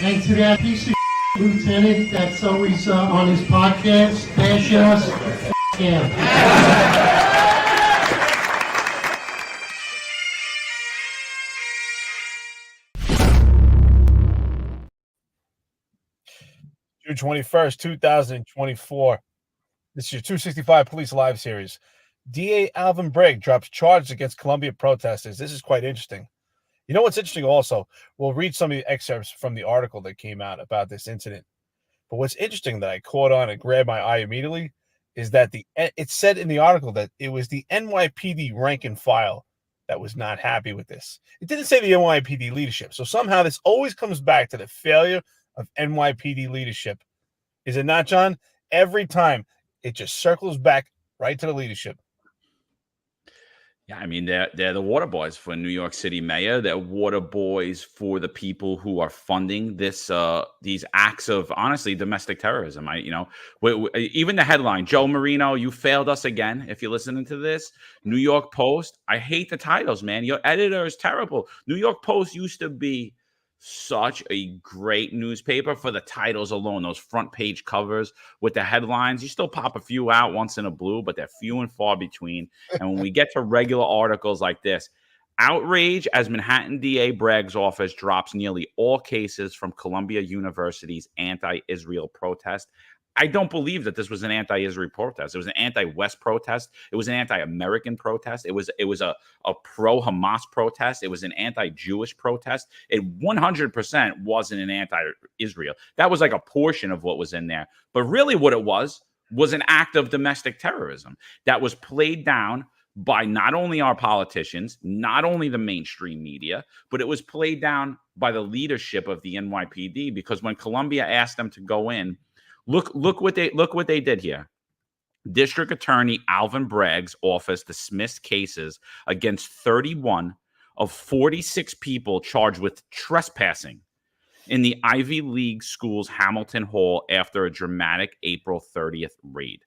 And to that piece of lieutenant that's always on his podcast, bashing us, him. June 21st, 2024. This is your 265 Police Live series. DA Alvin Bragg drops charges against Columbia protesters. This is quite interesting. You know what's interesting also? We'll read some of the excerpts from the article that came out about this incident. But what's interesting that I caught on and grabbed my eye immediately is that it said in the article that it was the NYPD rank and file that was not happy with this. It didn't say the NYPD leadership. So somehow this always comes back to the failure of NYPD leadership. Is it not, John? Every time it just circles back right to the leadership. Yeah, I mean, they're the water boys for New York City mayor. They're water boys for the people who are funding these acts of, honestly, domestic terrorism. Even the headline, Joe Marino, you failed us again. If you're listening to this, New York Post, I hate the titles, man. Your editor is terrible. New York Post used to be such a great newspaper for the titles alone, those front page covers with the headlines. You still pop a few out once in a blue, but they're few and far between. And when we get to regular articles like this, outrage as Manhattan DA Bragg's office drops nearly all cases from Columbia University's anti-Israel protest. I don't believe that this was an anti-Israel protest. It was an anti-West protest. It was an anti-American protest. It was a pro-Hamas protest. It was an anti-Jewish protest. It 100% wasn't an anti-Israel. That was like a portion of what was in there. But really what it was an act of domestic terrorism that was played down by not only our politicians, not only the mainstream media, but it was played down by the leadership of the NYPD, because when Columbia asked them to go in, Look what they did here. District Attorney Alvin Bragg's office dismissed cases against 31 of 46 people charged with trespassing in the Ivy League school's Hamilton Hall after a dramatic April 30th raid.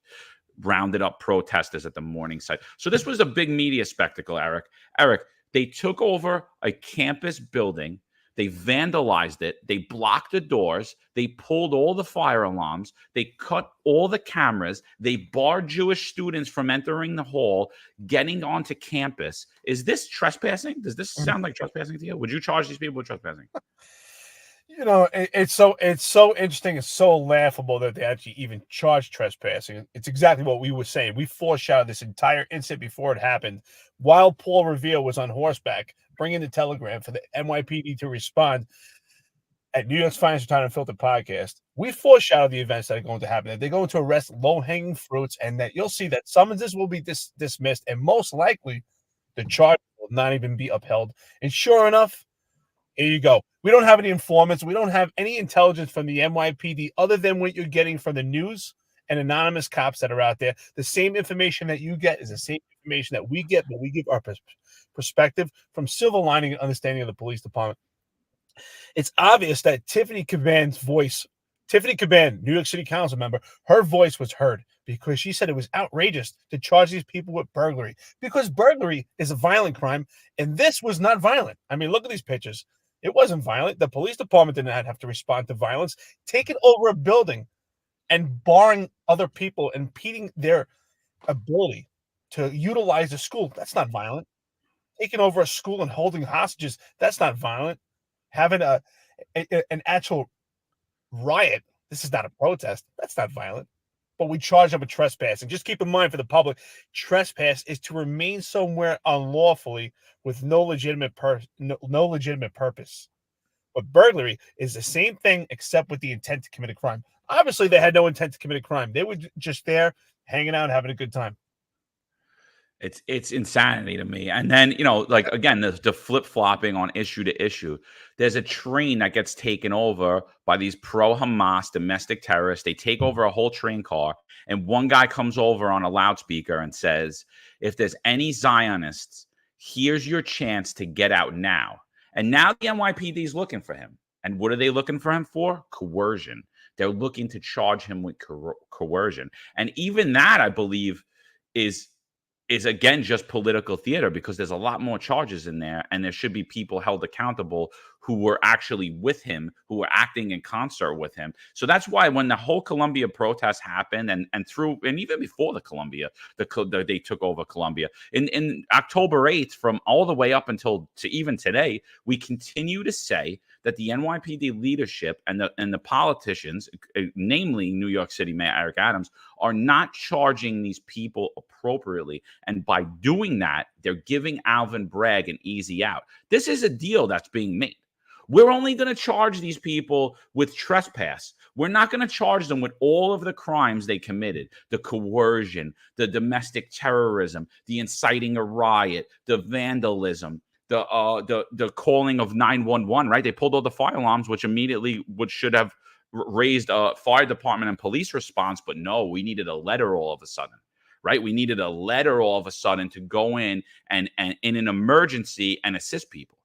Rounded up protesters at the Morningside. So this was a big media spectacle, Eric. Eric, they took over a campus building. They vandalized it. They blocked the doors. They pulled all the fire alarms. They cut all the cameras. They barred Jewish students from entering the hall, getting onto campus. Is this trespassing? Does this sound like trespassing to you? Would you charge these people with trespassing? You know, it's so interesting. It's so laughable that they actually even charge trespassing. It's exactly what we were saying. We foreshadowed this entire incident before it happened, while Paul Revere was on horseback, bringing the telegram for the NYPD to respond at New York's Finest Unfiltered podcast. We foreshadowed the events that are going to happen, that they're going to arrest low-hanging fruits, and that you'll see that summonses will be dismissed, and most likely the charge will not even be upheld. And sure enough, here you go. We don't have any informants. We don't have any intelligence from the NYPD other than what you're getting from the news and anonymous cops that are out there. The same information that you get is the same information that we get, but we give our perspective from silver lining and understanding of the police department. It's obvious that Tiffany Caban's voice, Tiffany Caban, New York City Council member, her voice was heard because she said it was outrageous to charge these people with burglary, because burglary is a violent crime, and this was not violent. I mean, look at these pictures. It wasn't violent. The police department did not have to respond to violence. Taking over a building and barring other people, impeding their ability to utilize the school, that's not violent. Taking over a school and holding hostages, that's not violent. Having an actual riot, this is not a protest, that's not violent. But we charge them with trespassing. Just keep in mind for the public, trespass is to remain somewhere unlawfully with no legitimate purpose. But burglary is the same thing except with the intent to commit a crime. Obviously, they had no intent to commit a crime. They were just there hanging out, having a good time. It's insanity to me. And then, you know, like, again, the flip-flopping on issue to issue. There's a train that gets taken over by these pro-Hamas domestic terrorists. They take over a whole train car, and one guy comes over on a loudspeaker and says, if there's any Zionists, here's your chance to get out now. And now the NYPD is looking for him. And what are they looking for him for? Coercion. They're looking to charge him with coercion. And even that, I believe, is is again just political theater, because there's a lot more charges in there, and there should be people held accountable who were actually with him, who were acting in concert with him. So that's why when the whole Columbia protest happened, and even before the Columbia, they took over Columbia in October 8th, from all the way up until to even today, we continue to say that the NYPD leadership and the politicians, namely New York City Mayor Eric Adams, are not charging these people appropriately. And by doing that, they're giving Alvin Bragg an easy out. This is a deal that's being made. We're only going to charge these people with trespass. We're not going to charge them with all of the crimes they committed: the coercion, the domestic terrorism, the inciting a riot, the vandalism, the calling of 911, right? They pulled all the fire alarms, which immediately should have raised a fire department and police response. But no, we needed a letter all of a sudden, right? We needed a letter all of a sudden to go in and in an emergency and assist people.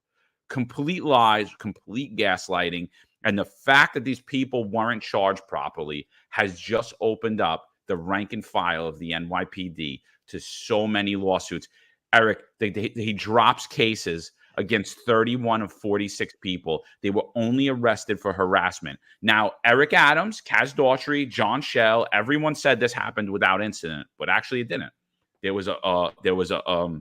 Complete lies, complete gaslighting. And the fact that these people weren't charged properly has just opened up the rank and file of the NYPD to so many lawsuits. Eric, he drops cases against 31 of 46 people. They were only arrested for harassment. Now, Eric Adams, Kaz Daughtry, John Schell, everyone said this happened without incident, but actually it didn't. There was a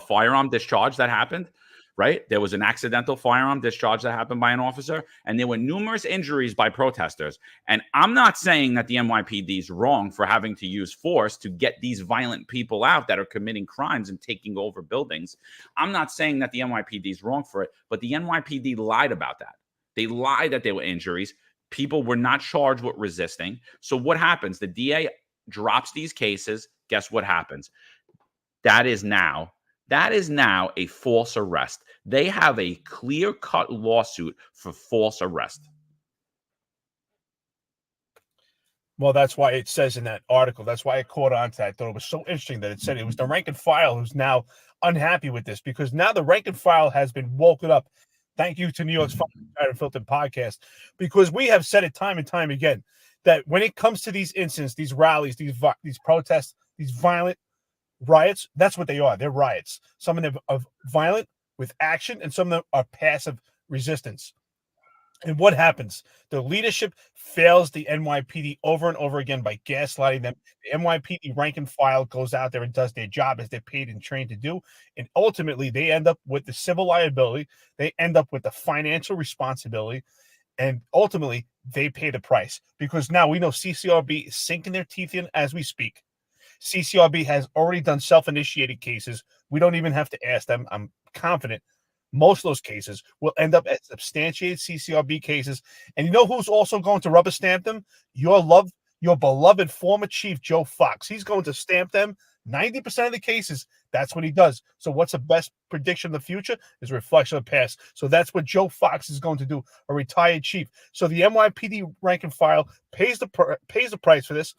firearm discharge that happened, right? There was an accidental firearm discharge that happened by an officer, and there were numerous injuries by protesters. And I'm not saying that the NYPD is wrong for having to use force to get these violent people out that are committing crimes and taking over buildings. I'm not saying that the NYPD is wrong for it, but the NYPD lied about that. They lied that there were injuries. People were not charged with resisting. So what happens? The DA drops these cases. Guess what happens? That is now a false arrest. They have a clear-cut lawsuit for false arrest. Well, that's why it says in that article. That's why I caught on to that. I thought it was so interesting that it said it was the rank and file who's now unhappy with this, because now the rank and file has been woken up. Thank you to New York's Finest Unfiltered podcast, because we have said it time and time again that when it comes to these incidents, these rallies, these protests, these violent riots, that's what they are. They're riots. Some of them are violent with action, and some of them are passive resistance. And what happens? The leadership fails the NYPD over and over again by gaslighting them. The NYPD rank and file goes out there and does their job as they're paid and trained to do. And ultimately, they end up with the civil liability. They end up with the financial responsibility. And ultimately, they pay the price, because now we know CCRB is sinking their teeth in as we speak. CCRB has already done self-initiated cases. We don't even have to ask them. I'm confident most of those cases will end up as substantiated CCRB cases. And you know who's also going to rubber stamp them? Your beloved former chief, Joe Fox. He's going to stamp them 90% of the cases. That's what he does. So what's the best prediction of the future is a reflection of the past. So that's what Joe Fox is going to do, a retired chief. So the NYPD rank and file pays the price for this.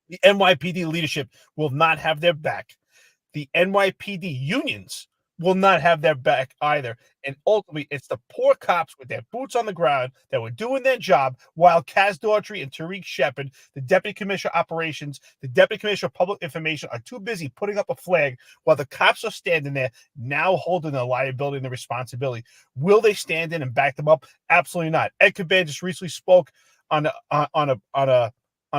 The NYPD leadership will not have their back. The NYPD unions will not have their back either. And ultimately, it's the poor cops with their boots on the ground that were doing their job, while Kaz Daughtry and Tariq Shepard, the Deputy Commissioner of Operations, the Deputy Commissioner of Public Information, are too busy putting up a flag while the cops are standing there now holding the liability and the responsibility. Will they stand in and back them up? Absolutely not. Ed Caban just recently spoke on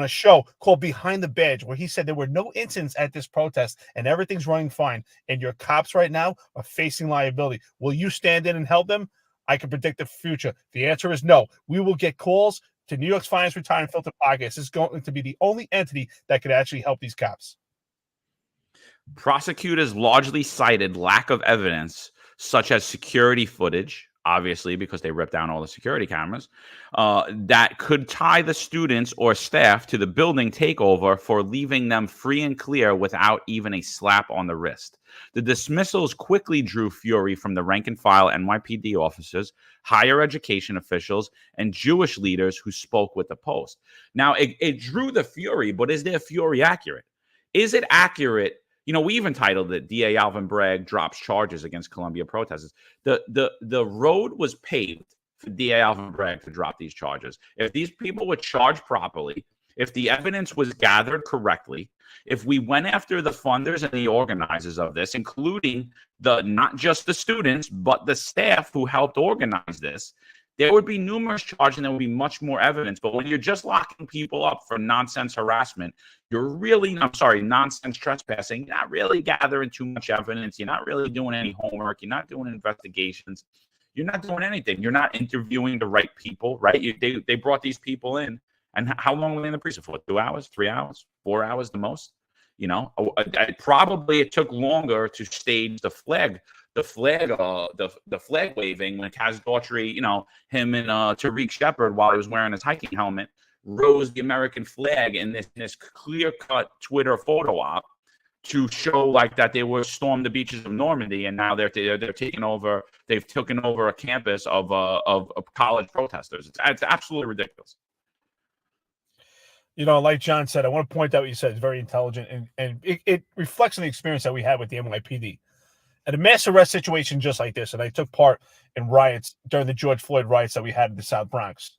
a show called Behind the Badge, where he said there were no incidents at this protest and everything's running fine. And your cops right now are facing liability. Will you stand in and help them? I can predict the future. The answer is no. We will get calls to New York's Finest Retired and Filtered podcast. This is going to be the only entity that could actually help these cops. Prosecutors largely cited lack of evidence, such as security footage, obviously, because they ripped down all the security cameras, that could tie the students or staff to the building takeover for leaving them free and clear without even a slap on the wrist. The dismissals quickly drew fury from the rank and file NYPD officers, higher education officials, and Jewish leaders who spoke with the Post. Now, it drew the fury, but is their fury accurate? Is it accurate? You know, we even titled it DA Alvin Bragg drops charges against Columbia protesters. The road was paved for DA Alvin Bragg to drop these charges. If these people were charged properly, if the evidence was gathered correctly, if we went after the funders and the organizers of this, including not just the students, but the staff who helped organize this, there would be numerous charges and there would be much more evidence. But when you're just locking people up for nonsense harassment, nonsense trespassing, you're not really gathering too much evidence. You're not really doing any homework. You're not doing investigations. You're not doing anything. You're not interviewing the right people, right? They brought these people in. And how long were they in the precinct for? 2 hours, 3 hours, 4 hours the most? Probably it took longer to stage the flag waving when Kaz Daughtry, him and Tariq Shepard, while he was wearing his hiking helmet, rose the American flag in this clear-cut Twitter photo op to show that they were stormed the beaches of Normandy, and now they're taking over. They've taken over a campus of college protesters. It's absolutely ridiculous. Like John said, I want to point out what you said. It's very intelligent, and it reflects on the experience that we had with the NYPD. At a mass arrest situation just like this, and I took part in riots during the George Floyd riots that we had in the South Bronx.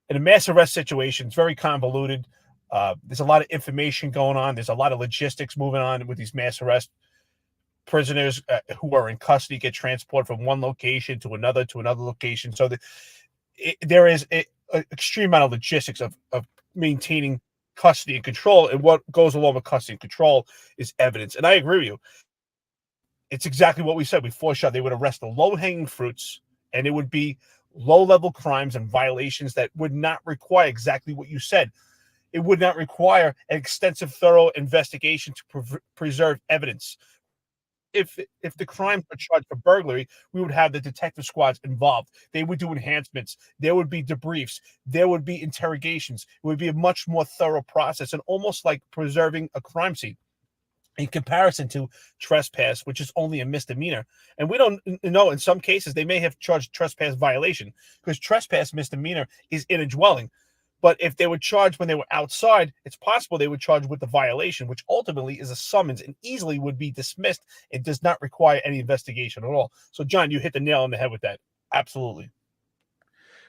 In a mass arrest situation, it's very convoluted. There's a lot of information going on. There's a lot of logistics moving on with these mass arrest prisoners who are in custody, get transported from one location to another location. So there is an extreme amount of logistics of maintaining custody and control, and what goes along with custody and control is evidence. And I agree with you. It's exactly what we said. We foreshadowed they would arrest the low-hanging fruits, and it would be low-level crimes and violations that would not require exactly what you said. It would not require an extensive, thorough investigation to preserve evidence. If the crimes were charged for burglary, we would have the detective squads involved. They would do enhancements. There would be debriefs. There would be interrogations. It would be a much more thorough process, and almost like preserving a crime scene in comparison to trespass, which is only a misdemeanor. And we don't know, in some cases, they may have charged trespass violation, because trespass misdemeanor is in a dwelling. But if they were charged when they were outside, it's possible they would charge with the violation, which ultimately is a summons and easily would be dismissed. It does not require any investigation at all. So, John, you hit the nail on the head with that. Absolutely.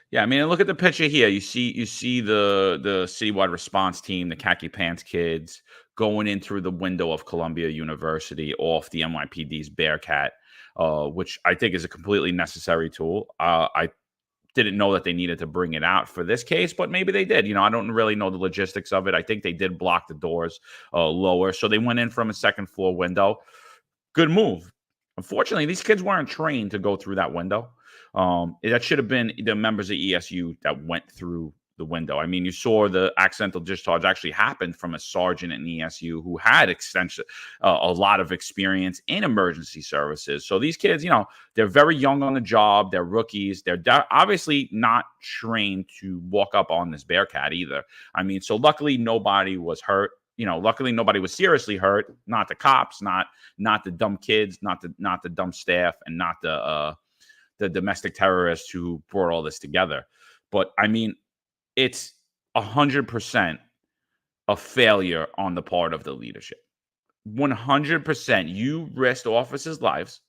Yeah, I mean, look at the picture here. You see the citywide response team, the khaki pants kids, going in through the window of Columbia University off the NYPD's Bearcat, which I think is a completely necessary tool. I didn't know that they needed to bring it out for this case, but maybe they did. I don't really know the logistics of it. I think they did block the doors lower, so they went in from a second floor window. Good move. Unfortunately, these kids weren't trained to go through that window. That should have been the members of ESU that went through the window. I mean, you saw the accidental discharge actually happened from a sergeant in ESU who had a lot of experience in emergency services. So these kids, they're very young on the job. They're rookies. They're obviously not trained to walk up on this Bearcat either. I mean, so luckily nobody was hurt. Luckily nobody was seriously hurt. Not the cops, not the dumb kids, not the dumb staff, and not the domestic terrorists who brought all this together. But I mean, it's 100% a failure on the part of the leadership. 100%. You risked officers' lives.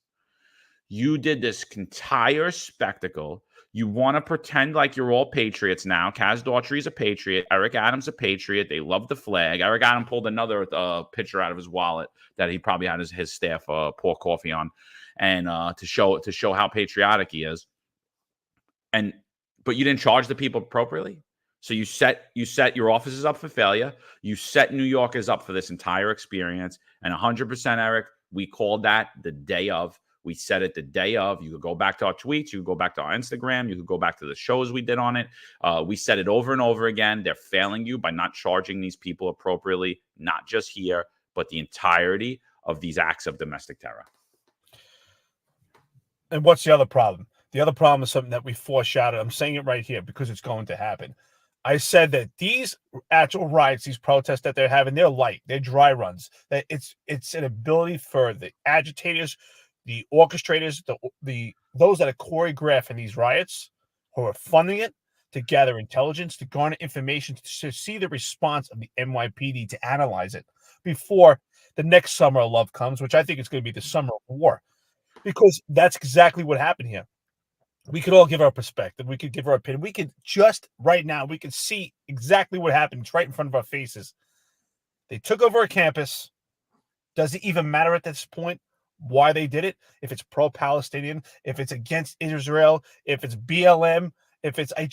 You did this entire spectacle. You want to pretend like you're all patriots now. Kaz Daughtry is a patriot. Eric Adams a patriot. They love the flag. Eric Adams pulled another picture out of his wallet that he probably had his staff pour coffee on, and to show how patriotic he is. But you didn't charge the people appropriately. So you set your officers up for failure. You set New Yorkers up for this entire experience. And 100%, Eric, we called that the day of. We said it the day of. You could go back to our tweets. You could go back to our Instagram. You could go back to the shows we did on it. We said it over and over again. They're failing you by not charging these people appropriately, not just here, but the entirety of these acts of domestic terror. And what's the other problem? The other problem is something that we foreshadowed. I'm saying it right here because it's going to happen. I said that these actual riots, these protests that they're having, they're light, they're dry runs. That it's an ability for the agitators, the orchestrators, those that are choreographing these riots, who are funding it, to gather intelligence, to garner information, to see the response of the NYPD, to analyze it before the next summer of love comes, which I think is going to be the summer of war, because that's exactly what happened here. we could all give our perspective. We could give our opinion. We could just right now, we could see exactly what happened right in front of our faces. They took over a campus. Does it even matter at this point why they did it? If it's pro-Palestinian, if it's against Israel, if it's BLM, if it's I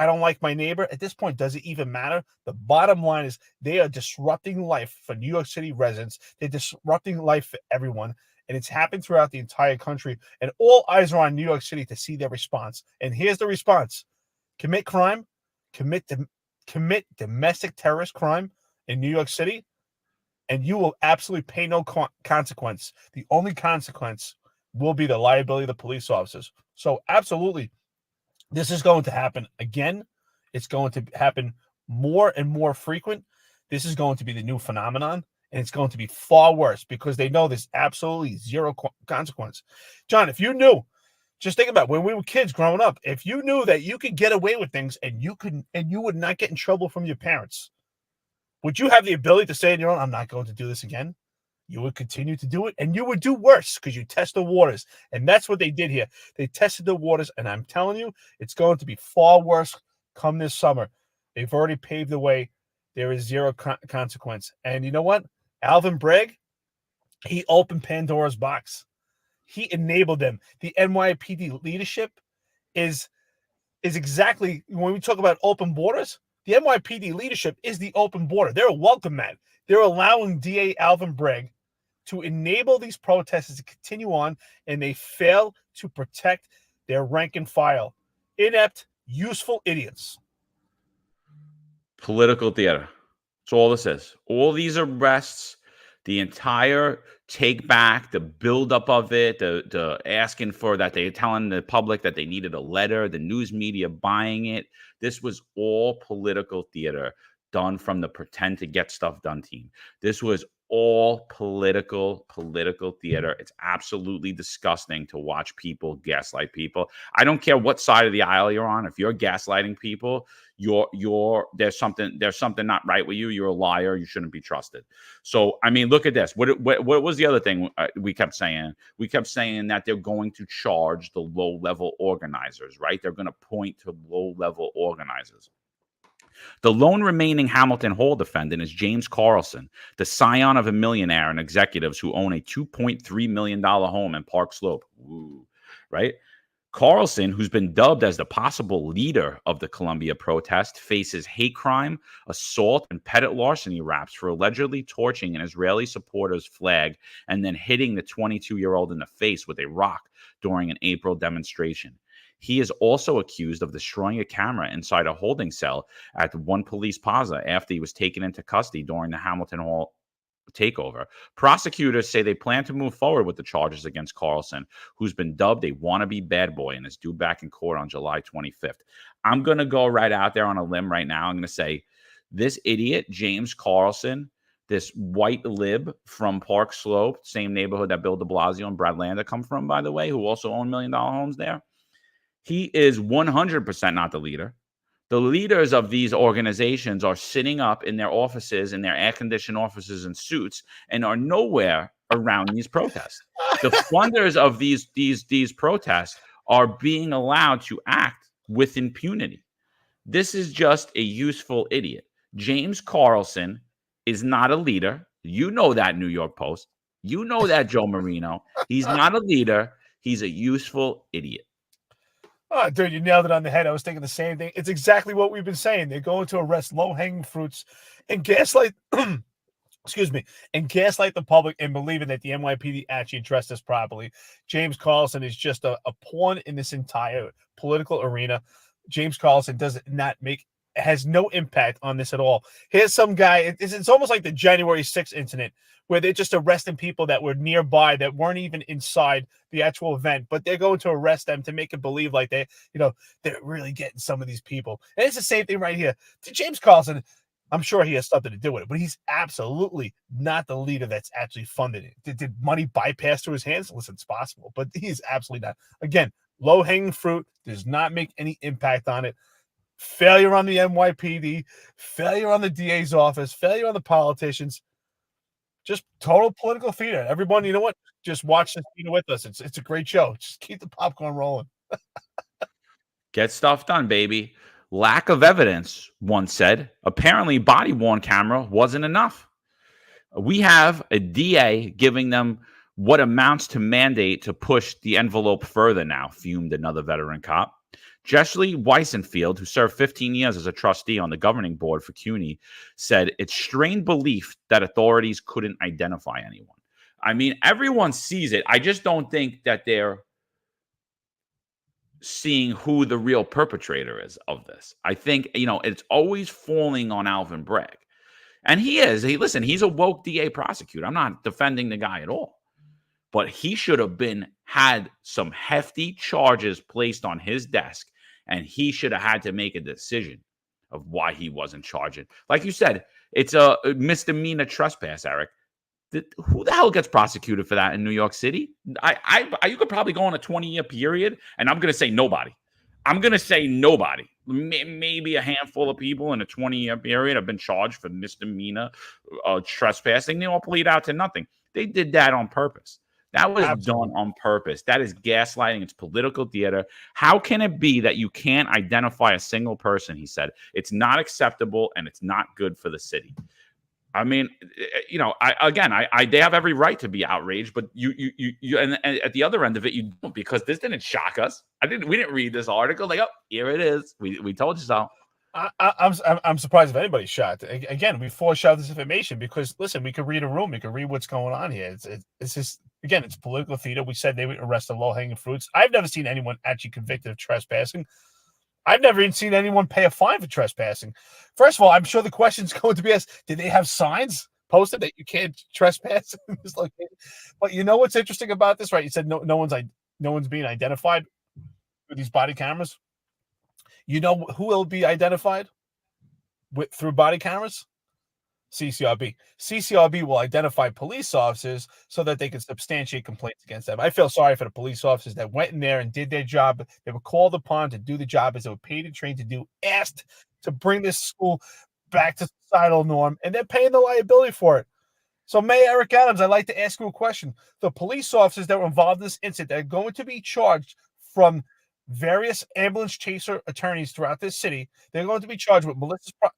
don't like my neighbor. At this point, does it even matter? The bottom line is they are disrupting life for New York City residents. They're disrupting life for everyone. And it's happened throughout the entire country. And all eyes are on New York City to see their response. And here's the response. Commit crime, commit domestic terrorist crime in New York City, and you will absolutely pay no consequence. The only consequence will be the liability of the police officers. So absolutely, this is going to happen again. It's going to happen more and more frequent. This is going to be the new phenomenon, and it's going to be far worse because they know there's absolutely zero consequence. John, if you knew, just think about when we were kids growing up, if you knew that you could get away with things and you would not get in trouble from your parents, would you have the ability to say on your own, I'm not going to do this again? You would continue to do it, and you would do worse because you test the waters. And that's what they did here. They tested the waters, and I'm telling you, it's going to be far worse come this summer. They've already paved the way. There is zero consequence. And you know what? Alvin Bragg, he opened Pandora's box. He enabled them. The NYPD leadership is exactly, when we talk about open borders, the NYPD leadership is the open border. They're a welcome mat. They're allowing DA Alvin Bragg to enable these protesters to continue on, and they fail to protect their rank and file. Inept, useful idiots. Political theater. That's all this is. All these arrests, the entire take back, the buildup of it, the asking for that, they're telling the public that they needed a letter, the news media buying it. This was all political theater done from the pretend to get stuff done team. This was all political theater. It's absolutely disgusting to watch people gaslight people. I don't care what side of the aisle you're on. If you're gaslighting people, there's something not right with you. You're a liar. You shouldn't be trusted. So, I mean, look at this. What was the other thing we kept saying? We kept saying that they're going to charge the low-level organizers, right? They're going to point to low-level organizers. The lone remaining Hamilton Hall defendant is James Carlson, the scion of a millionaire and executives who own a $2.3 million home in Park Slope. Ooh, right? Carlson, who's been dubbed as the possible leader of the Columbia protest, faces hate crime, assault, and petty larceny raps for allegedly torching an Israeli supporter's flag and then hitting the 22-year-old in the face with a rock during an April demonstration. He is also accused of destroying a camera inside a holding cell at one police plaza after he was taken into custody during the Hamilton Hall takeover. Prosecutors say they plan to move forward with the charges against Carlson, who's been dubbed a wannabe bad boy and is due back in court on July 25th. I'm going to go right out there on a limb right now. I'm going to say this idiot, James Carlson, this white lib from Park Slope, same neighborhood that Bill de Blasio and Brad Landa come from, by the way, who also own $1 million homes there. He is 100% not the leader. The leaders of these organizations are sitting up in their offices, in their air-conditioned offices and suits, and are nowhere around these protests. The funders of these protests are being allowed to act with impunity. This is just a useful idiot. James Carlson is not a leader. You know that, New York Post. You know that, Joe Marino. He's not a leader. He's a useful idiot. Oh, dude, you nailed it on the head. I was thinking the same thing. It's exactly what we've been saying. They're going to arrest low-hanging fruits and gaslight, and gaslight the public and believing that the NYPD actually addressed this properly. James Carlson is just a pawn in this entire political arena. James Carlson has no impact on this at all. Here's some guy. It's almost like the January 6th incident where they're just arresting people that were nearby that weren't even inside the actual event, but they're going to arrest them to make it believe like they're really getting some of these people. And it's the same thing right here. To James Carlson, I'm sure he has something to do with it, but he's absolutely not the leader that's actually funded it. Did money bypass through his hands? Listen, it's possible, but he's absolutely not. Again, low-hanging fruit does not make any impact on it. Failure on the NYPD, failure on the DA's office, failure on the politicians. Just total political theater. Everyone, you know what? Just watch this with us. It's a great show. Just keep the popcorn rolling. Get stuff done, baby. Lack of evidence, one said. Apparently, body-worn camera wasn't enough. We have a DA giving them what amounts to mandate to push the envelope further now, fumed another veteran cop. Jeshley Weissenfield, who served 15 years as a trustee on the governing board for CUNY, said it's strained belief that authorities couldn't identify anyone. I mean, everyone sees it. I just don't think that they're seeing who the real perpetrator is of this. I think, it's always falling on Alvin Bragg. And he is. He's a woke DA prosecutor. I'm not defending the guy at all. But he should have had some hefty charges placed on his desk, and he should have had to make a decision of why he wasn't charging. Like you said, it's a misdemeanor trespass, Eric. Who the hell gets prosecuted for that in New York City? You could probably go on a 20-year period, and I'm going to say nobody. Maybe a handful of people in a 20-year period have been charged for misdemeanor trespassing. They all plead out to nothing. They did that on purpose. That was done on purpose. That is gaslighting. It's political theater. How can it be that you can't identify a single person? He said it's not acceptable and it's not good for the city. I mean, they have every right to be outraged, but you and at the other end of it, you don't, because this didn't shock us. We didn't read this article like, oh, here it is. We told you so. I'm surprised if anybody's shocked. Again, we foreshadowed this information because, listen, we could read a room, we could read what's going on here. It's just, again, it's political theater. We said they would arrest the low-hanging fruits. I've never seen anyone actually convicted of trespassing. I've never even seen anyone pay a fine for trespassing. First of all, I'm sure the question's going to be asked, did they have signs posted that you can't trespass in this location? But you know what's interesting about this, right? You said no one's being identified with these body cameras. You know who will be identified through body cameras? CCRB. CCRB will identify police officers so that they can substantiate complaints against them. I feel sorry for the police officers that went in there and did their job. They were called upon to do the job as they were paid and trained to do, asked to bring this school back to societal norm, and they're paying the liability for it. So, Mayor Eric Adams, I'd like to ask you a question. The police officers that were involved in this incident, they're going to be charged from various ambulance chaser attorneys throughout this city. They're going to be charged with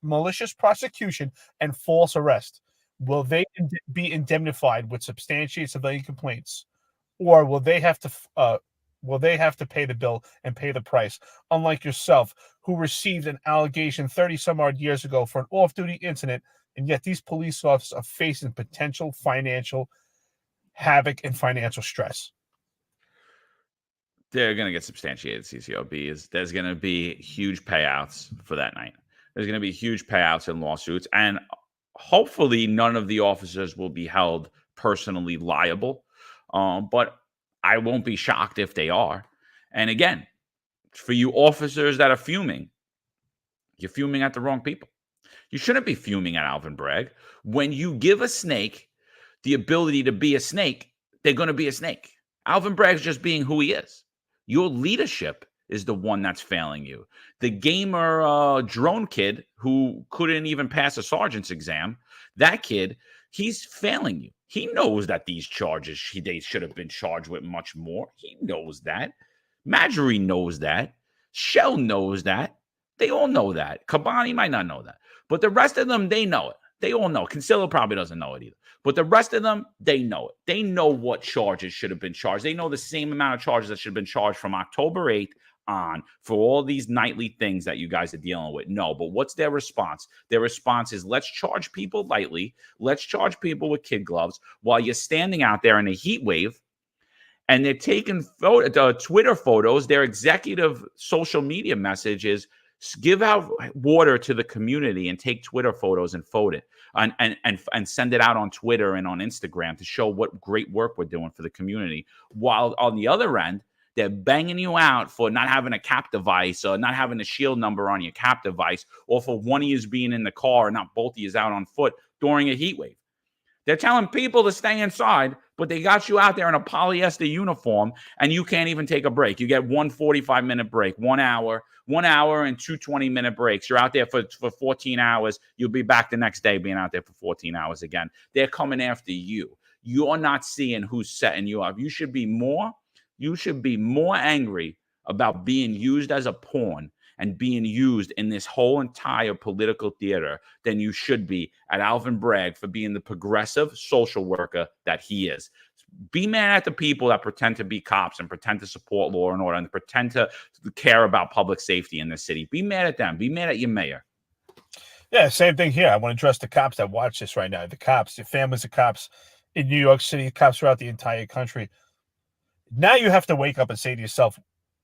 malicious prosecution and false arrest. Will they be indemnified with substantiated civilian complaints, or will they have to pay the bill and pay the price? Unlike yourself, who received an allegation 30 some odd years ago for an off-duty incident, and yet these police officers are facing potential financial havoc and financial stress. They're going to get substantiated. CCOB there's going to be huge payouts for that night. There's going to be huge payouts in lawsuits, and hopefully none of the officers will be held personally liable. But I won't be shocked if they are. And again, for you officers that are fuming, you're fuming at the wrong people. You shouldn't be fuming at Alvin Bragg. When you give a snake the ability to be a snake, they're going to be a snake. Alvin Bragg's just being who he is. Your leadership is the one that's failing you. The gamer drone kid who couldn't even pass a sergeant's exam, that kid, he's failing you. He knows that these charges, they should have been charged with much more. He knows that. Marjorie knows that. Shell knows that. They all know that. Kabani might not know that. But the rest of them, they know it. They all know. Concealer probably doesn't know it either. But the rest of them, they know it. They know what charges should have been charged. They know the same amount of charges that should have been charged from October 8th on for all these nightly things that you guys are dealing with. No, but what's their response? Their response is, let's charge people lightly. Let's charge people with kid gloves while you're standing out there in a heat wave. And they're taking Twitter photos. Their executive social media message is, give out water to the community and take Twitter photos and photo it and send it out on Twitter and on Instagram to show what great work we're doing for the community. While on the other end, they're banging you out for not having a cap device or not having a shield number on your cap device, or for one of you being in the car and not both of you out on foot during a heat wave. They're telling people to stay inside, but they got you out there in a polyester uniform, and you can't even take a break. You get one 45-minute break, 1 hour and two 20-minute breaks. You're out there for 14 hours. You'll be back the next day being out there for 14 hours again. They're coming after you. You're not seeing who's setting you up. You should be more angry about being used as a pawn and being used in this whole entire political theater than you should be at Alvin Bragg for being the progressive social worker that he is. Be mad at the people that pretend to be cops and pretend to support law and order and pretend to care about public safety in this city. Be mad at them. Be mad at your mayor. Yeah, same thing here. I want to address the cops that watch this right now. The cops, the families of cops in New York City, cops throughout the entire country. Now you have to wake up and say to yourself,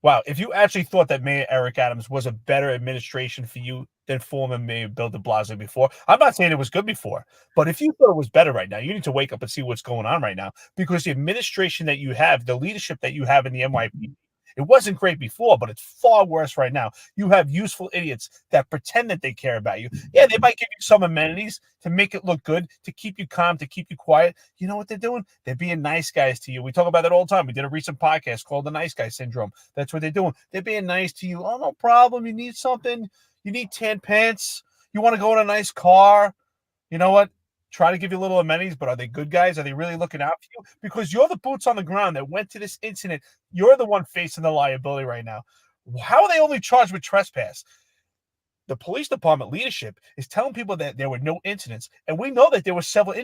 wow, if you actually thought that Mayor Eric Adams was a better administration for you than former Mayor Bill de Blasio before, I'm not saying it was good before, but if you thought it was better right now, you need to wake up and see what's going on right now, because the administration that you have, the leadership that you have in the NYPD, it wasn't great before, but it's far worse right now. You have useful idiots that pretend that they care about you. Yeah, they might give you some amenities to make it look good, to keep you calm, to keep you quiet. You know what they're doing? They're being nice guys to you. We talk about that all the time. We did a recent podcast called The Nice Guy Syndrome. That's what they're doing. They're being nice to you. Oh, no problem. You need something. You need tan pants. You want to go in a nice car. You know what? Try to give you little amenities, but are they good guys? Are they really looking out for you? Because you're the boots on the ground that went to this incident. You're the one facing the liability right now. How are they only charged with trespass? The police department leadership is telling people that there were no incidents, and we know that there were several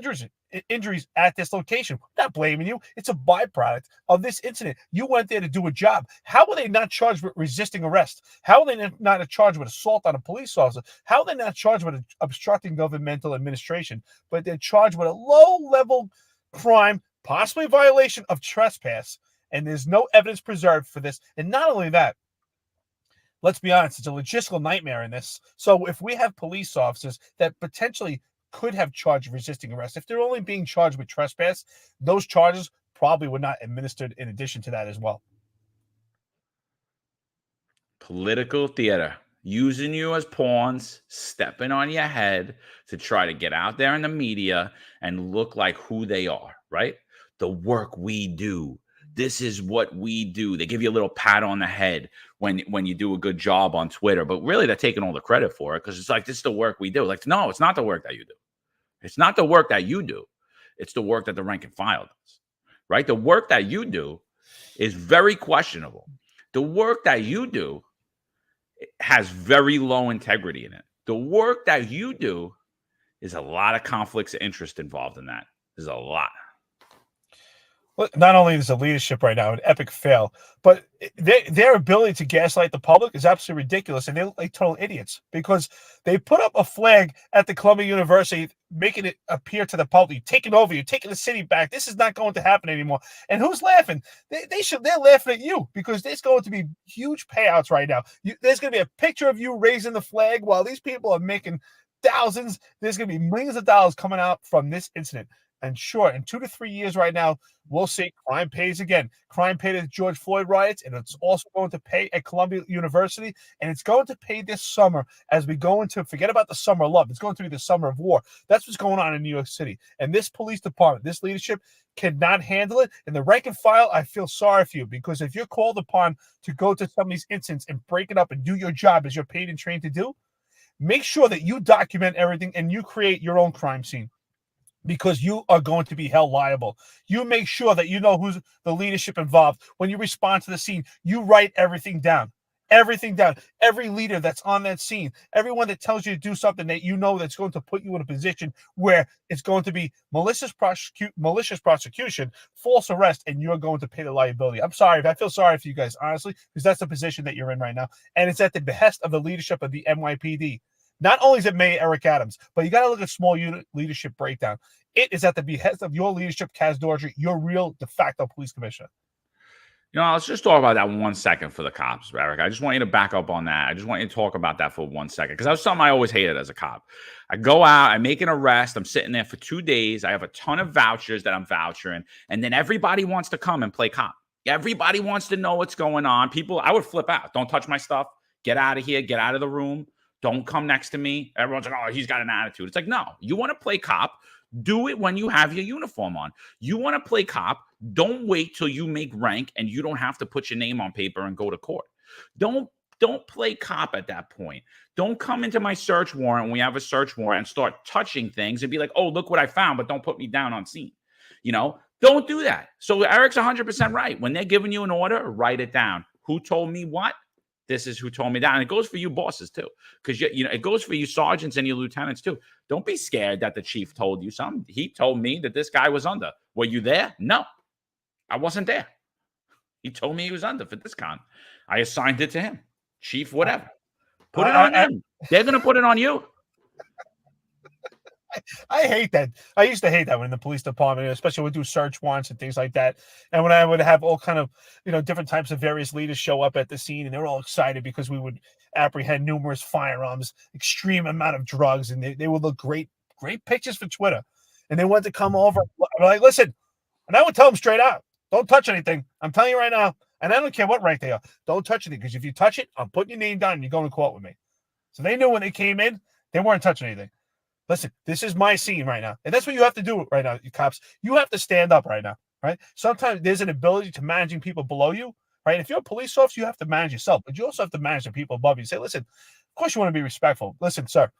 injuries at this location. We're not blaming you. It's a byproduct of this incident. You went there to do a job. How are they not charged with resisting arrest? How are they not charged with assault on a police officer? How are they not charged with obstructing governmental administration? But they're charged with a low-level crime, possibly a violation of trespass, and there's no evidence preserved for this. And not only that, let's be honest, it's a logistical nightmare in this. So if we have police officers that potentially could have charged resisting arrest, if they're only being charged with trespass, those charges probably were not administered in addition to that as well. Political theater, using you as pawns, stepping on your head to try to get out there in the media and look like who they are, right? The work we do. This is what we do. They give you a little pat on the head when you do a good job on Twitter, but really they're taking all the credit for it because it's like, this is the work we do. Like, no, it's not the work that you do. It's not the work that you do. It's the work that the rank and file does, right? The work that you do is very questionable. The work that you do has very low integrity in it. The work that you do is a lot of conflicts of interest involved in that. There's a lot. Well, not only is the leadership right now an epic fail, but their ability to gaslight the public is absolutely ridiculous, and they're like total idiots because they put up a flag at the Columbia University, making it appear to the public, taking over, you're taking the city back. This is not going to happen anymore. And who's laughing? They're laughing at you because there's going to be huge payouts right now. There's going to be a picture of you raising the flag while these people are making thousands. There's going to be millions of dollars coming out from this incident. And sure, in 2 to 3 years right now, we'll see crime pays again. Crime paid at the George Floyd riots, and it's also going to pay at Columbia University, and it's going to pay this summer as we go into, forget about the summer of love, it's going to be the summer of war. That's what's going on in New York City. And this police department, this leadership cannot handle it. And the rank and file, I feel sorry for you, because if you're called upon to go to some of these incidents and break it up and do your job as you're paid and trained to do, make sure that you document everything and you create your own crime scene, because you are going to be held liable. You make sure that you know who's the leadership involved. When you respond to the scene, you write everything down. Everything down. Every leader that's on that scene, everyone that tells you to do something that you know that's going to put you in a position where it's going to be malicious prosecution, false arrest, and you're going to pay the liability. I'm sorry. I feel sorry for you guys, honestly, because that's the position that you're in right now. And it's at the behest of the leadership of the NYPD. Not only is it Mayor Eric Adams, but you got to look at small unit leadership breakdown. It is at the behest of your leadership, Kaz Daughtry, your real de facto police commissioner. You know, let's just talk about that 1 second for the cops, Eric. I just want you to back up on that. I just want you to talk about that for 1 second, because that was something I always hated as a cop. I go out, I make an arrest, I'm sitting there for 2 days, I have a ton of vouchers that I'm vouchering, and then everybody wants to come and play cop. Everybody wants to know what's going on. People, I would flip out. Don't touch my stuff. Get out of here. Get out of the room. Don't come next to me. Everyone's like, oh, he's got an attitude. It's like, no, you want to play cop, do it when you have your uniform on. You want to play cop, don't wait till you make rank and you don't have to put your name on paper and go to court. Don't play cop at that point. Don't come into my search warrant when we have a search warrant and start touching things and be like, oh, look what I found, but don't put me down on scene. You know, don't do that. So Eric's 100% right. When they're giving you an order, write it down. who told me what. This is who told me that. And it goes for you bosses too. Because it goes for you sergeants and your lieutenants too. Don't be scared that the chief told you something. He told me that this guy was under. Were you there? No, I wasn't there. He told me he was under for this con. I assigned it to him. Chief, whatever. Put it on him. They're going to put it on you. I hate that. I used to hate that when the police department, especially would do search warrants and things like that. And when I would have all kind of, different types of various leaders show up at the scene, and they were all excited because we would apprehend numerous firearms, extreme amount of drugs, and they would look great pictures for Twitter. And they wanted to come over. I'm like, listen, and I would tell them straight out, don't touch anything. I'm telling you right now. And I don't care what rank they are. Don't touch anything, because if you touch it, I'm putting your name down and you're going to court with me. So they knew when they came in, they weren't touching anything. Listen, this is my scene right now. And that's what you have to do right now, you cops. You have to stand up right now, right? Sometimes there's an ability to managing people below you, right? If you're a police officer, you have to manage yourself, but you also have to manage the people above you. Say, listen, of course you want to be respectful. Listen, sir,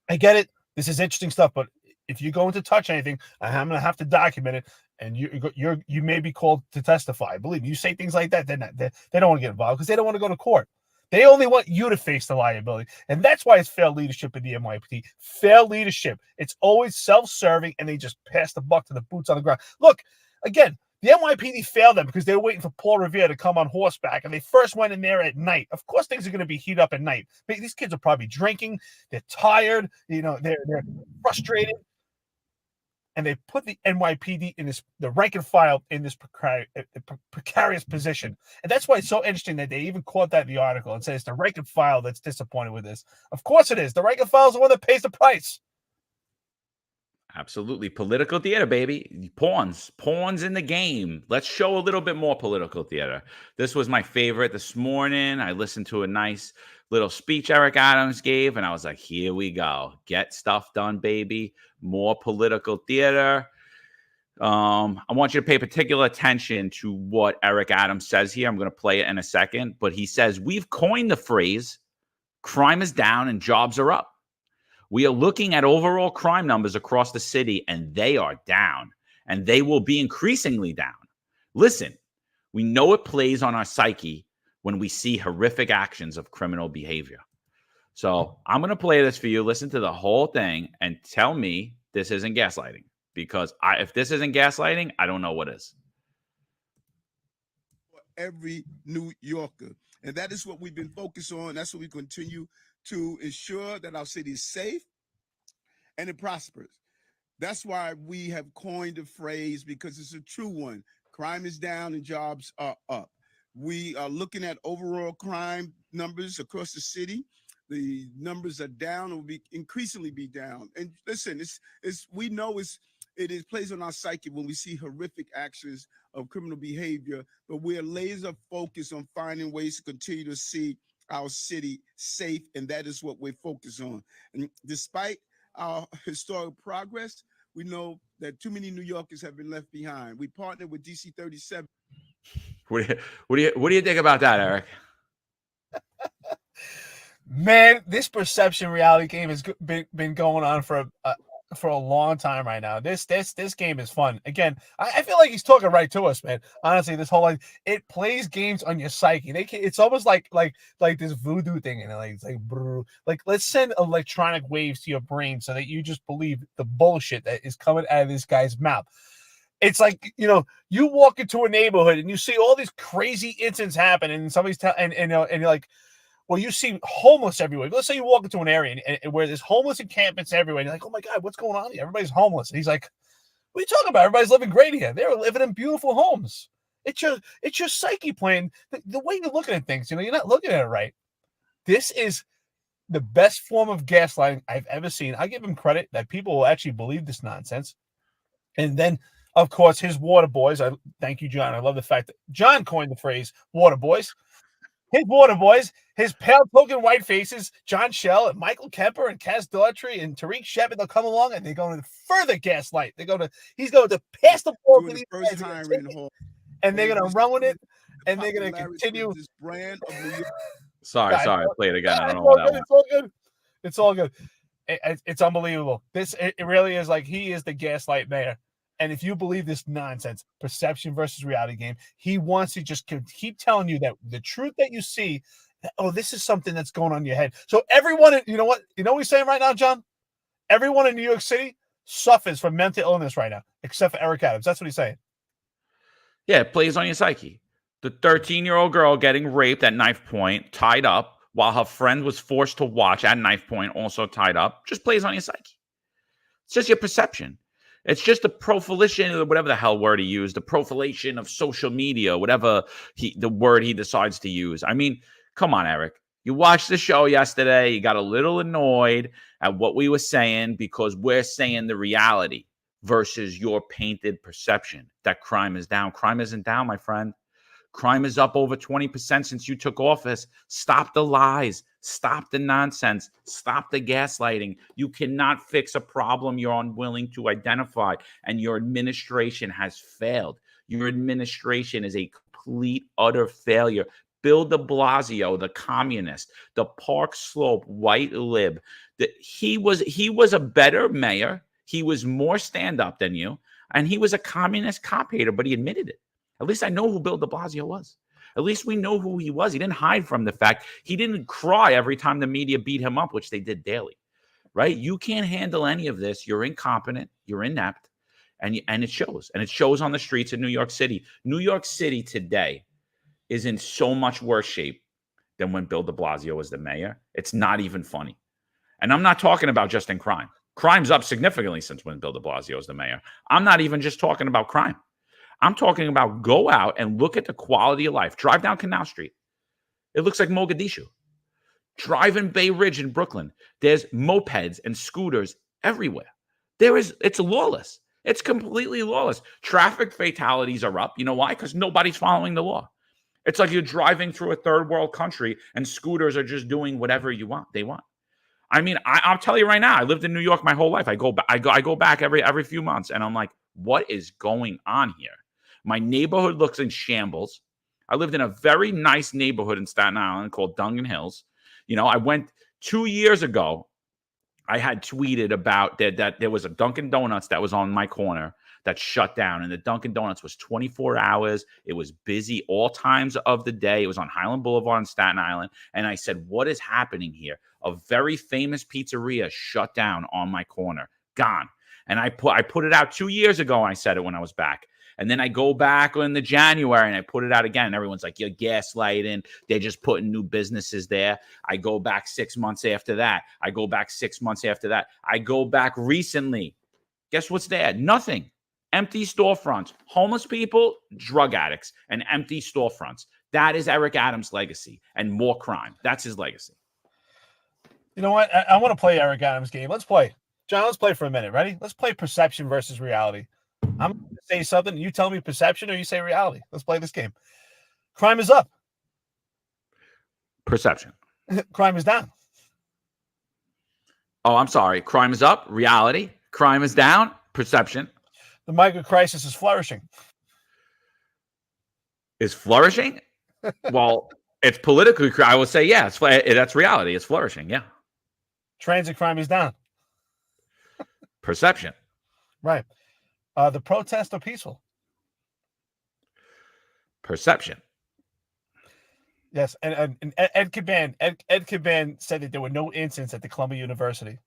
I get it. This is interesting stuff, but if you're going to touch anything, I'm going to have to document it, and you may be called to testify. Believe me, you say things like that, they don't want to get involved because they don't want to go to court. They only want you to face the liability. And that's why it's fair leadership in the NYPD. Fair leadership. It's always self-serving, and they just pass the buck to the boots on the ground. Look, again, the NYPD failed them because they were waiting for Paul Revere to come on horseback, and they first went in there at night. Of course, things are going to be heated up at night. These kids are probably drinking. They're tired. They're frustrated. And they put the NYPD in the rank and file in this precarious position. And that's why it's so interesting that they even caught that in the article and says it's the rank and file that's disappointed with this. Of course it is. The rank and file is the one that pays the price. Absolutely. Political theater, baby. Pawns in the game. Let's show a little bit more political theater. This was my favorite this morning. I listened to a nice little speech Eric Adams gave, and I was like, here we go. Get stuff done, baby. More political theater. I want you to pay particular attention to what Eric Adams says here. I'm going to play it in a second, but he says, we've coined the phrase, crime is down and jobs are up. We are looking at overall crime numbers across the city, and they are down, and they will be increasingly down. Listen, we know it plays on our psyche when we see horrific actions of criminal behavior. So I'm going to play this for you. Listen to the whole thing and tell me this isn't gaslighting, because if this isn't gaslighting, I don't know what is. Every New Yorker. And that is what we've been focused on. That's what we continue to ensure that our city is safe and it prospers. That's why we have coined the phrase, because it's a true one. Crime is down and jobs are up. We are looking at overall crime numbers across the city. The numbers are down and will be increasingly be down. And listen, we know it plays on our psyche when we see horrific actions of criminal behavior, but we're laser focused on finding ways to continue to see our city safe, and that is what we're focused on. And despite our historic progress, we know that too many New Yorkers have been left behind. We partnered with DC 37. What do you think about that, Eric? Man, this perception reality game has been going on for a long time right now. This game is fun. Again, I feel like he's talking right to us, man. Honestly, this whole it plays games on your psyche. It's almost like this voodoo thing, and it's like let's send electronic waves to your brain so that you just believe the bullshit that is coming out of this guy's mouth. It's like, you walk into a neighborhood and you see all these crazy incidents happen, and somebody's and you're like, well, you see homeless everywhere. Let's say you walk into an area and where there's homeless encampments everywhere. And you're like, oh my God, what's going on here? Everybody's homeless. And he's like, what are you talking about? Everybody's living great here. They're living in beautiful homes. It's your psyche playing. The way you're looking at things, you're not looking at it right. This is the best form of gaslighting I've ever seen. I give him credit that people will actually believe this nonsense. And then, of course, his water boys. I thank you, John. I love the fact that John coined the phrase water boys. His water boys, his pale token white faces, John Shell and Michael Kemper and Kaz Daughtry and Tariq Shepard, they'll come along and they're going to further gaslight. He's going to pass the ball to these guys, and they're going to run with it, and they're going to continue. This brand of New York. Sorry, play it again. I don't know what that was. It's all good. It's unbelievable. It really is like he is the gaslight mayor. And if you believe this nonsense, perception versus reality game, he wants to just keep telling you that the truth that you see, oh, this is something that's going on in your head. So everyone, you know what he's saying right now, John? Everyone in New York City suffers from mental illness right now, except for Eric Adams. That's what he's saying. Yeah, it plays on your psyche. The 13-year-old girl getting raped at knife point, tied up, while her friend was forced to watch at knife point, also tied up, just plays on your psyche. It's just your perception. It's just the profilation, or whatever the hell word he used, the profilation of social media, whatever the word he decides to use. I mean, come on, Eric. You watched the show yesterday. You got a little annoyed at what we were saying because we're saying the reality versus your painted perception that crime is down. Crime isn't down, my friend. Crime is up over 20% since you took office. Stop the lies. Stop the nonsense. Stop the gaslighting. You cannot fix a problem you're unwilling to identify, and your administration has failed. Your administration is a complete, utter failure. Bill de Blasio, the communist, the Park Slope white lib, he was a better mayor. He was more stand-up than you, and he was a communist cop hater, but he admitted it. At least I know who Bill de Blasio was. At least we know who he was. He didn't hide from the fact. He didn't cry every time the media beat him up, which they did daily, right? You can't handle any of this. You're incompetent. You're inept, and it shows. And it shows on the streets of New York City. New York City today is in so much worse shape than when Bill de Blasio was the mayor. It's not even funny. And I'm not talking about just in crime. Crime's up significantly since when Bill de Blasio was the mayor. I'm not even just talking about crime. I'm talking about go out and look at the quality of life. Drive down Canal Street. It looks like Mogadishu. Drive in Bay Ridge in Brooklyn. There's mopeds and scooters everywhere. It's lawless. It's completely lawless. Traffic fatalities are up. You know why? Because nobody's following the law. It's like you're driving through a third world country and scooters are just doing whatever they want. I mean, I'll tell you right now, I lived in New York my whole life. I go back every few months, and I'm like, what is going on here? My neighborhood looks in shambles. I lived in a very nice neighborhood in Staten Island called Dungan Hills. You know, I went 2 years ago. I had tweeted about that there was a Dunkin' Donuts that was on my corner that shut down, and the Dunkin' Donuts was 24 hours. It was busy all times of the day. It was on Highland Boulevard in Staten Island, and I said, what is happening here? A very famous pizzeria shut down on my corner, gone. And I put it out 2 years ago, and I said it when I was back. And then I go back in the January and I put it out again. And everyone's like, you're gaslighting. They're just putting new businesses there. I go back 6 months after that. I go back 6 months after that. I go back recently. Guess what's there? Nothing. Empty storefronts. Homeless people, drug addicts, and empty storefronts. That is Eric Adams' legacy, and more crime. That's his legacy. You know what? I want to play Eric Adams' game. Let's play. John, let's play for a minute. Ready? Let's play perception versus reality. I'm going to say something. You tell me perception or you say reality. Let's play this game. Crime is up. Perception. Crime is down. Oh, I'm sorry. Crime is up. Reality. Crime is down. Perception. The migrant crisis is flourishing. Is flourishing? Well, it's politically. I would say, yeah, that's reality. It's flourishing. Yeah. Transit crime is down. Perception. Right. The protests are peaceful. Perception. Yes, and Ed Caban said that there were no incidents at the Columbia University.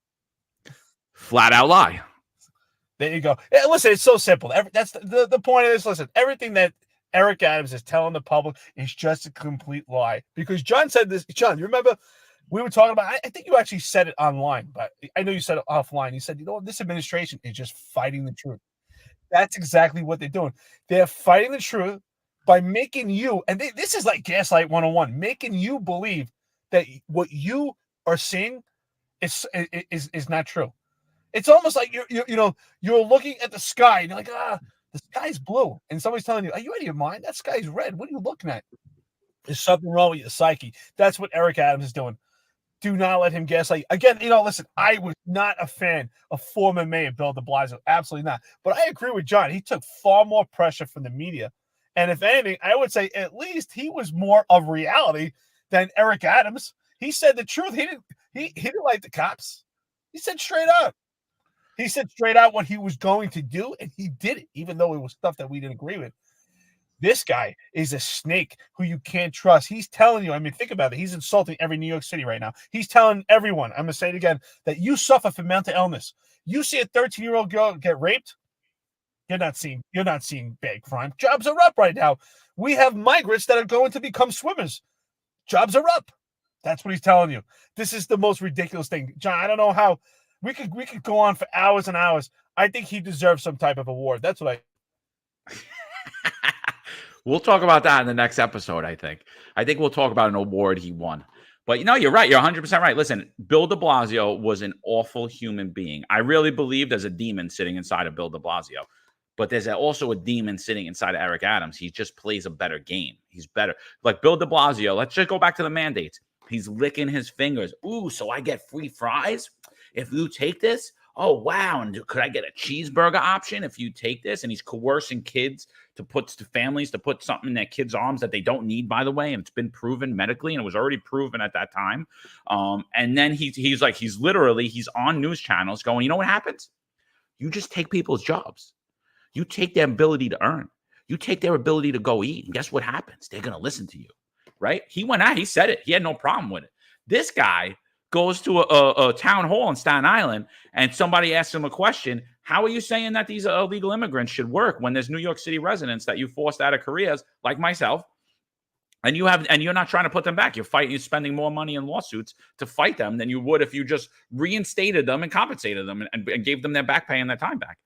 Flat out lie. There you go. Yeah, listen, it's so simple. That's the point of this. Listen, everything that Eric Adams is telling the public is just a complete lie. Because John said this. John, you remember we were talking about? I think you actually said it online, but I know you said it offline. You said, you know, this administration is just fighting the truth. That's exactly what they're doing. They're fighting the truth by making you, and this is like Gaslight 101, making you believe that what you are seeing is not true. It's almost like you're looking at the sky and you're like, the sky's blue, and somebody's telling you, are you out of your mind? That sky's red. What are you looking at? There's something wrong with your psyche. That's what Eric Adams is doing. Do not let him gaslight. Again, listen, I was not a fan of former Mayor Bill de Blasio. Absolutely not. But I agree with John. He took far more pressure from the media. And if anything, I would say at least he was more of reality than Eric Adams. He said the truth. He didn't like the cops. He said straight up. He said straight out what he was going to do, and he did it, even though it was stuff that we didn't agree with. This guy is a snake who you can't trust. He's telling you, I mean, think about it. He's insulting every New York City right now. He's telling everyone, I'm going to say it again, that you suffer from mental illness. You see a 13-year-old girl get raped, you're not seeing bad crime. Jobs are up right now. We have migrants that are going to become swimmers. Jobs are up. That's what he's telling you. This is the most ridiculous thing. John, I don't know how we could go on for hours and hours. I think he deserves some type of award. That's what I We'll talk about that in the next episode, I think. I think we'll talk about an award he won. But, you're right. You're 100% right. Listen, Bill de Blasio was an awful human being. I really believe there's a demon sitting inside of Bill de Blasio. But there's also a demon sitting inside of Eric Adams. He just plays a better game. He's better. Like Bill de Blasio, let's just go back to the mandates. He's licking his fingers. Ooh, so I get free fries if you take this? Oh, wow. And could I get a cheeseburger option if you take this? And he's coercing kids to families to put something in their kids' arms that they don't need, by the way. And it's been proven medically, and it was already proven at that time. And then he's on news channels going, you know what happens? You just take people's jobs. You take their ability to earn. You take their ability to go eat. And guess what happens? They're going to listen to you, right? He went out. He said it. He had no problem with it. This guy goes to a town hall in Staten Island, and somebody asks him a question. How are you saying that these illegal immigrants should work when there's New York City residents that you forced out of careers, like myself, and you're not trying to put them back? You're spending more money in lawsuits to fight them than you would if you just reinstated them and compensated them and gave them their back pay and their time back.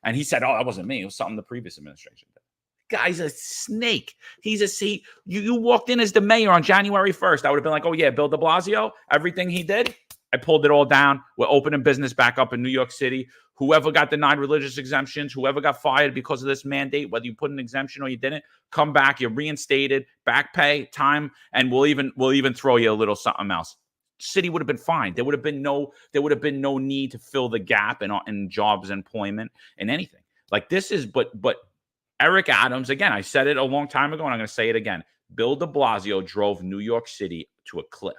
And he said, "Oh, that wasn't me. It was something the previous administration did." Guy's a snake. You walked in as the mayor on January 1st. I would have been like, oh, yeah, Bill de Blasio, everything he did, I pulled it all down. We're opening business back up in New York City. Whoever got denied religious exemptions, whoever got fired because of this mandate, whether you put an exemption or you didn't, come back, you're reinstated, back pay, time, and we'll even throw you a little something else. City would have been fine. There would have been no need to fill the gap in jobs, employment, and anything. Like this is, but Eric Adams, again, I said it a long time ago, and I'm going to say it again. Bill de Blasio drove New York City to a cliff.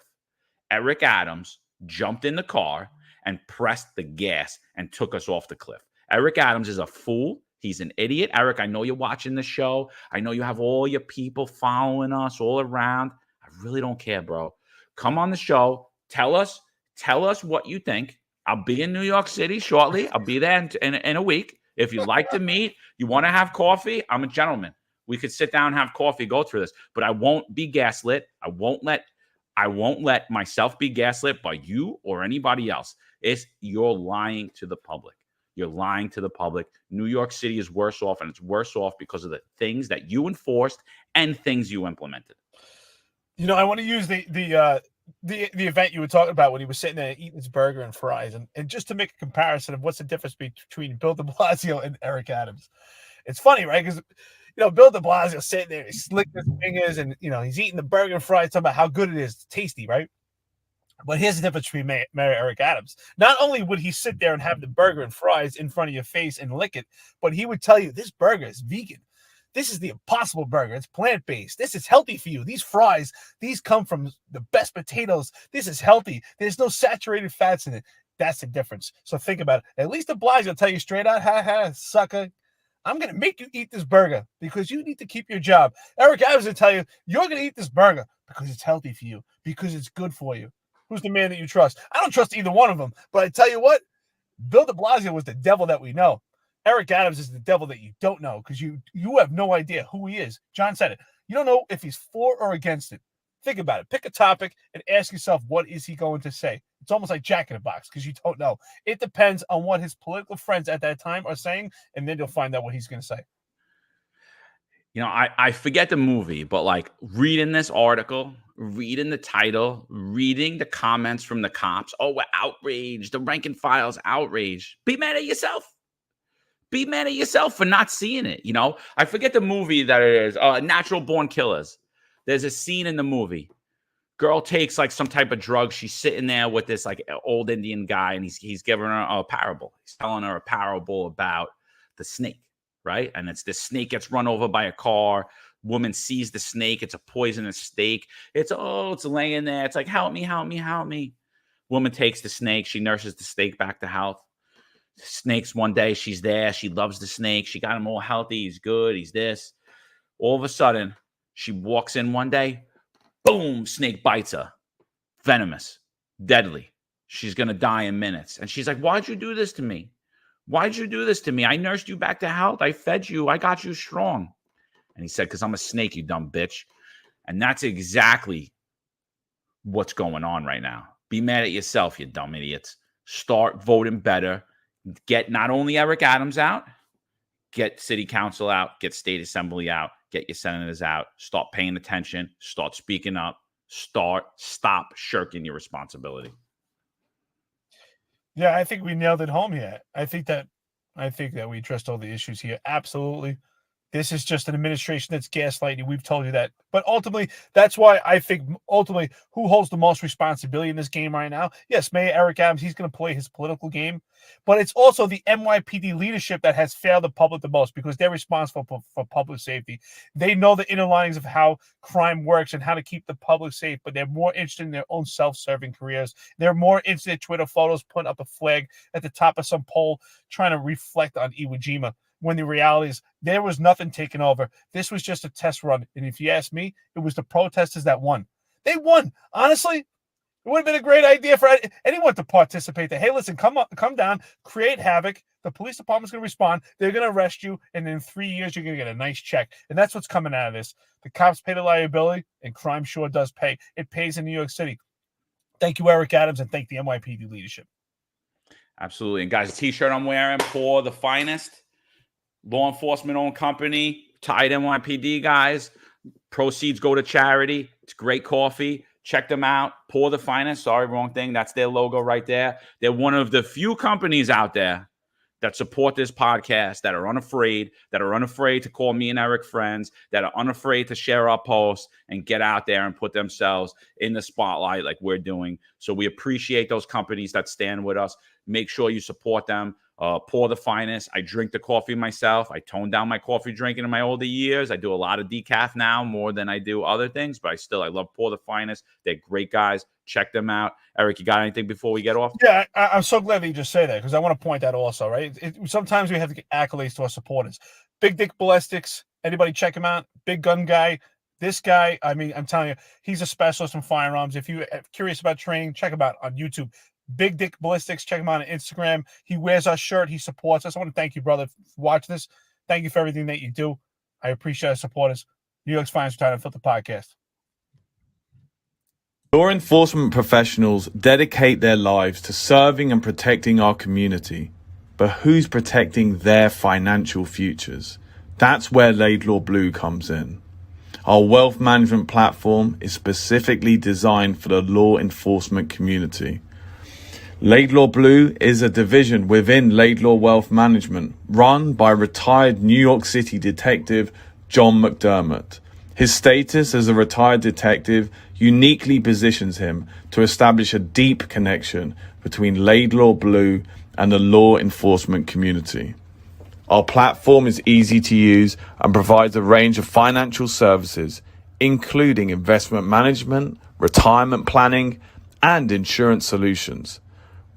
Eric Adams jumped in the car and pressed the gas and took us off the cliff. Eric Adams is a fool. He's an idiot. Eric, I know you're watching the show. I know you have all your people following us all around. I really don't care, bro. Come on the show. Tell us what you think. I'll be in New York City shortly. I'll be there in a week. If you'd like to meet, you want to have coffee, I'm a gentleman. We could sit down and have coffee, go through this. But I won't be gaslit. I won't let myself be gaslit by you or anybody else. You're lying to the public. You're lying to the public. New York City is worse off, and it's worse off because of the things that you enforced and things you implemented. I want to use the event you were talking about when he was sitting there eating his burger and fries, and just to make a comparison of what's the difference between Bill de Blasio and Eric Adams. It's funny, right? Because Bill de Blasio sitting there, he's slicking his fingers, and he's eating the burger and fries, talking about how good it is, it's tasty, right? But here's the difference between Mayor Eric Adams. Not only would he sit there and have the burger and fries in front of your face and lick it, but he would tell you this burger is vegan. This is the Impossible Burger. It's plant-based. This is healthy for you. These fries, these come from the best potatoes. This is healthy. There's no saturated fats in it. That's the difference. So think about it. At least the Blasio will tell you straight out, ha, sucker, I'm going to make you eat this burger because you need to keep your job. Eric Adams will tell you, you're going to eat this burger because it's healthy for you, because it's good for you. Who's the man that you trust? I don't trust either one of them. But I tell you what, Bill de Blasio was the devil that we know. Eric Adams is the devil that you don't know because you have no idea who he is. John said it. You don't know if he's for or against it. Think about it. Pick a topic and ask yourself, what is he going to say? It's almost like Jack in the Box because you don't know. It depends on what his political friends at that time are saying, and then you'll find out what he's going to say. I forget the movie, but like reading this article, reading the title, reading the comments from the cops. Oh, we're outraged. The rank and file's outraged. Be mad at yourself. Be mad at yourself for not seeing it. I forget the movie that it is. Natural Born Killers. There's a scene in the movie. Girl takes like some type of drug. She's sitting there with this like old Indian guy, and he's giving her a parable. He's telling her a parable about the snake, right? And it's the snake gets run over by a car. Woman sees the snake. It's a poisonous snake. It's laying there. It's like, help me, help me, help me. Woman takes the snake. She nurses the snake back to health. Snakes one day, she's there. She loves the snake. She got him all healthy. He's good. He's this. All of a sudden, she walks in one day. Boom, snake bites her. Venomous, deadly. She's going to die in minutes. And she's like, why'd you do this to me? Why'd you do this to me? I nursed you back to health. I fed you. I got you strong. And he said, because I'm a snake, you dumb bitch. And that's exactly what's going on right now. Be mad at yourself, you dumb idiots. Start voting better. Get not only Eric Adams out, get city council out, get state assembly out, get your senators out. Start paying attention. Start speaking up. Stop shirking your responsibility. Yeah, I think we nailed it home here. I think that we addressed all the issues here. Absolutely. This is just an administration that's gaslighting. We've told you that. But ultimately, that's why I think who holds the most responsibility in this game right now? Yes, Mayor Eric Adams, he's going to play his political game. But it's also the NYPD leadership that has failed the public the most because they're responsible for public safety. They know the inner linings of how crime works and how to keep the public safe, but they're more interested in their own self-serving careers. They're more interested in Twitter photos, putting up a flag at the top of some pole, trying to reflect on Iwo Jima. When the reality is there was nothing taken over. This was just a test run. And if you ask me, it was the protesters that won. They won. Honestly, it would have been a great idea for anyone to participate. That, hey, listen, come down, create havoc. The police department's going to respond. They're going to arrest you. And in 3 years, you're going to get a nice check. And that's what's coming out of this. The cops pay the liability, and crime sure does pay. It pays in New York City. Thank you, Eric Adams, and thank the NYPD leadership. Absolutely. And guys, the T-shirt I'm wearing, Pour the Finest. Law enforcement owned company, tied NYPD guys. Proceeds go to charity. It's great coffee. Check them out. Pour the Finest. Sorry, wrong thing. That's their logo right there. They're one of the few companies out there that support this podcast, that are unafraid to call me and Eric friends, that are unafraid to share our posts and get out there and put themselves in the spotlight like we're doing. So we appreciate those companies that stand with us. Make sure you support them. Pour the Finest. I drink the coffee myself. I toned down my coffee drinking in my older years. I do a lot of decaf now more than I do other things, but I love Pour the Finest. They're great guys. Check them out. Eric, you got anything before we get off? Yeah, I'm so glad that you just say that because I want to point that also, right? Sometimes we have to get accolades to our supporters. Big Dick Ballistics. Anybody check him out? Big gun guy. This guy, I mean, I'm telling you, he's a specialist in firearms. If you're curious about training, check him out on YouTube. Big Dick Ballistics. Check him out on Instagram. He wears our shirt. He supports us. I want to thank you, brother, for watching this. Thank you for everything that you do. I appreciate our supporters. New York's Finest Unfiltered Podcast. Law enforcement professionals dedicate their lives to serving and protecting our community. But who's protecting their financial futures? That's where Laidlaw Blue comes in. Our wealth management platform is specifically designed for the law enforcement community. Laidlaw Blue is a division within Laidlaw Wealth Management, run by retired New York City detective John McDermott. His status as a retired detective uniquely positions him to establish a deep connection between Laidlaw Blue and the law enforcement community. Our platform is easy to use and provides a range of financial services, including investment management, retirement planning, and insurance solutions.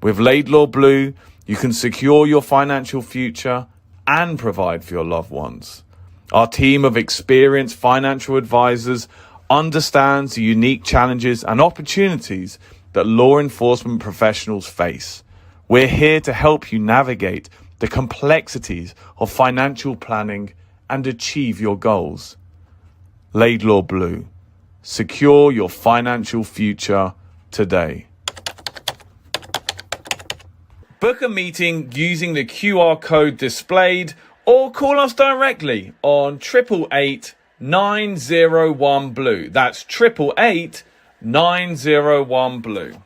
With Laidlaw Blue, you can secure your financial future and provide for your loved ones. Our team of experienced financial advisors understands the unique challenges and opportunities that law enforcement professionals face. We're here to help you navigate the complexities of financial planning and achieve your goals. Laidlaw Blue. Secure your financial future today. Book a meeting using the QR code displayed or call us directly on 888 901 Blue. That's 888 901 Blue.